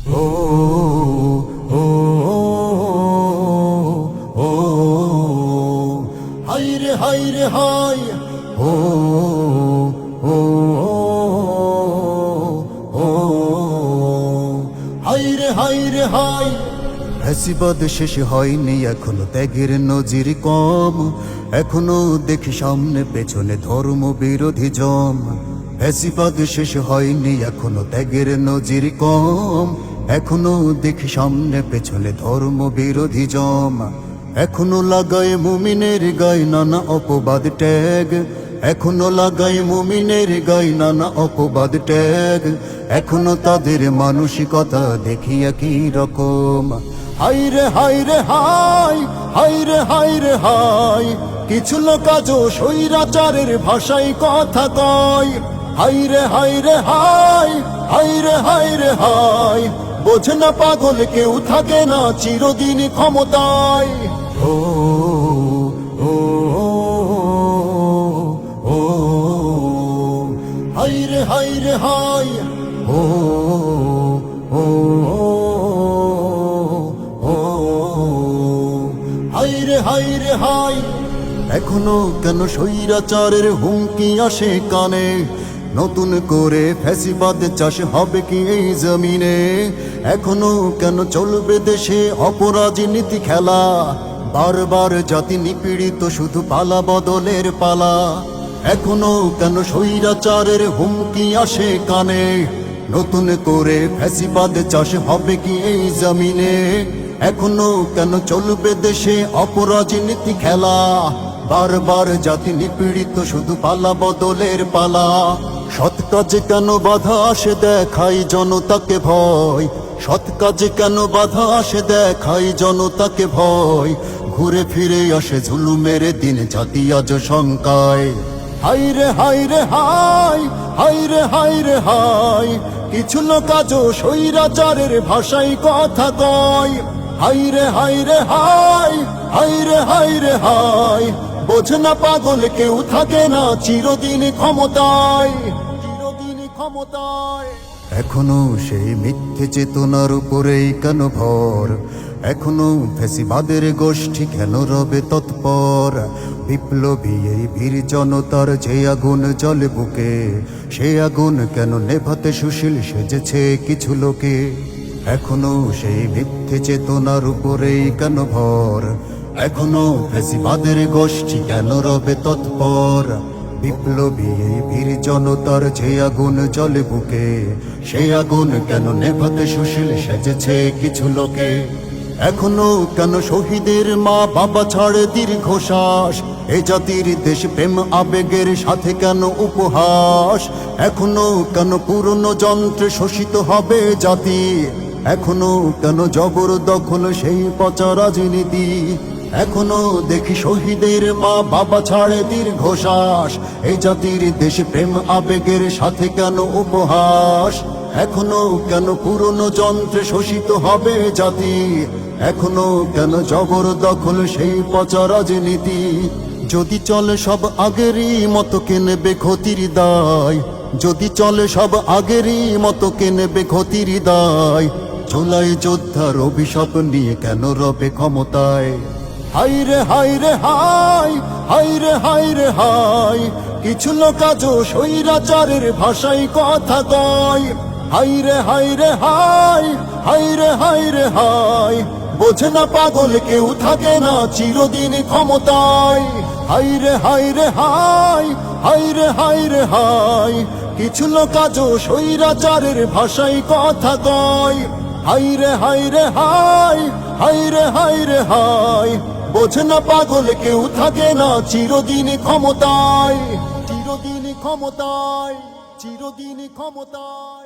ও ও ও হায় রে হায় রে হায় ও ও ও হায় রে হায় রে হায় ফ্যাসিবাদ শেষ হয়নি এখনো ত্যাগের নজির কম এখনো দেখি সামনে পেছনে ধর্ম বিরোধী জম ফ্যাসিবাদ শেষ হয়নি এখনো ত্যাগের নজির কম এখনো দেখি সামনে পেছনে ধর্ম বিরোধী জম এখনো লাগায় মুমিনের গায়ে নানা অপবাদ ট্যাগ এখনো লাগায় মুমিনের গায়ে নানা অপবাদ ট্যাগ এখনো তাদের মানসিকতা দেখি একই রকম হায় রে হায় রে হায় হায় রে হায় রে হায় কিছু লোক আজও স্বৈরাচারের ভাষায় কথা কয় হায় রে হায় রে হায় হায় রে হায় রে হায় বোঝে না পাগল কেউ থাকে না চিরদিন ক্ষমতায় ও ও ও হায় রে হায় রে হায় ও ও হায় রে হায় রে হায় এখনো কেন স্বৈরাচারের হুমকি আসে কানে নতুন করে ফ্যাসিবাদ চাষ হবে কি এই জমিনে এখনো কেন চলবে দেশে অপরাজনীতি খেলা বারবার জাতি নিপীড়িত শুধু পালা বদলের পালা এখনো কেন স্বৈরাচারের হুমকি আসে কানে নতুন করে ফ্যাসিবাদ চাষ হবে কি এই জমিনে এখনো কেন চলবে দেশে অপরাজনীতি খেলা বারবার জাতি নিপীড়িত শুধু পালা বদলের পালা সৎ কাজে কেন বাধা আসে দেখাই জনতাকে ভয় সৎ কাজে কেন বাধা আসে দেখাই জনতাকে ভয় ঘুরে ফিরে আসে জুলুমের দিন জাতি আজ শঙ্কায় হায় রে হায় রে হায় হায় রে হায় রে হায় কিছু লোক আজও স্বৈরাচারের ভাষায় কথা কয় হায় রে হায় রে হায় হায় রে হায় রে হায় বোঝে না পাগল কেউ থাকে না চিরদিন ক্ষমতায় চিরদিন ক্ষমতায় এখনো সেই মিথ্যে চেতনার উপরেই কেন ভর এখনো ফ্যাসিবাদের গোষ্ঠী কেন রবে তৎপর বিপ্লবী এই বীর জনতার যে আগুন জ্বলে বুকে সে আগুন কেন নেভাতে সুশীল সেজেছে কিছু লোকে এখনো সেই মিথ্যে চেতনার উপরেই কেন ভর এখনো ফ্যাসিবাদের গোষ্ঠী কেন রবে তৎপর বিপ্লবী এই বীর জনতার যে আগুন জ্বলে বুকে সেই আগুন কেন নেভাতে সুশীল সেজেছে কিছু লোকে এখনো কেন শহীদের মা বাবা ছাড়ে দীর্ঘশ্বাস এ জাতির দেশ প্রেম আবেগের সাথে কেন উপহাস এখনো কেন পুরনো যন্ত্রে শোষিত হবে জাতি এখনো কেন জবরদখল সেই পচা রাজনীতি এখনো দেখি শহীদের মা বাবা ছাড়ে দীর্ঘশ্বাস এই জাতির দেশে প্রেম আবেগের সাথে কেন উপহাস এখনো কেন পুরনো যন্ত্রে শোষিত হবে জাতি এখনো কেন জবরদখল সেই পচা রাজনীতি যদি চলে সব আগেরই মতো কে নেবে ক্ষতির দায় যদি চলে সব আগেরই মতো কে নেবে ক্ষতির দায় জুলাই যোদ্ধার অভিশাপ নিয়ে কেন রবে ক্ষমতায় হায় রে হায় রে হায় হায় রে হায় রে হায় কিছু লোক আজও স্বৈরাচারের ভাষায় কথা কয় হায় রে হায় রে হায় হায় রে হায় রে হায় বোঝে না পাগল কেউ থাকে না চিরদিন ক্ষমতায় হায় রে হায় রে হায় হায় রে হায় রে হায় কিছু লোক আজও স্বৈরাচারের ভাষায় কথা কয় হায় রে হায় রে হায় হায় রে হায় রে হায় বোঝে না পাগল কেউ থাকে না চিরদিন ক্ষমতায় চিরদিন ক্ষমতায় চিরদিন ক্ষমতায়।